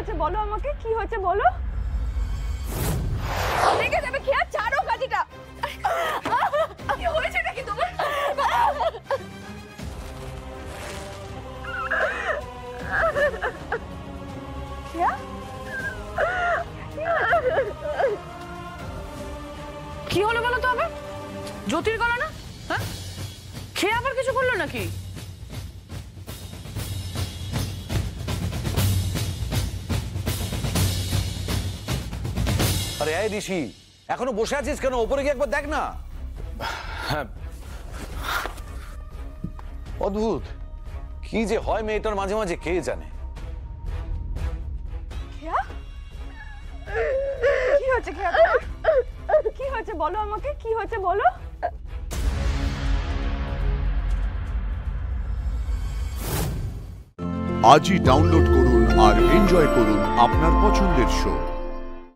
হয়েছে বলো আমাকে, কি হয়েছে বলো। দেখে যাবে খেয়া, ছাড়ো কাঠিটা। কি হয়েছে নাকি তোমার? খেয়া কি হলো বলো তো আবার? জ্যোতির গলা না? হ্যাঁ, খেয়ে আবার কিছু করলো নাকি? আরে এই ঋষি, এখনো বসে আছিস কেন? উপরে গিয়ে একবার দেখ না। হ্যাঁ, অদ্ভুত কি যে হয় মেয়েটার মাঝে মাঝে, কে জানে। খেয়া কি হয়েছে? খেয়া তোমার কি হয়েছে বলো আমাকে, কি হয়েছে বলো। আজই ডাউনলোড করুন আর এনজয় করুন আপনার পছন্দের শো।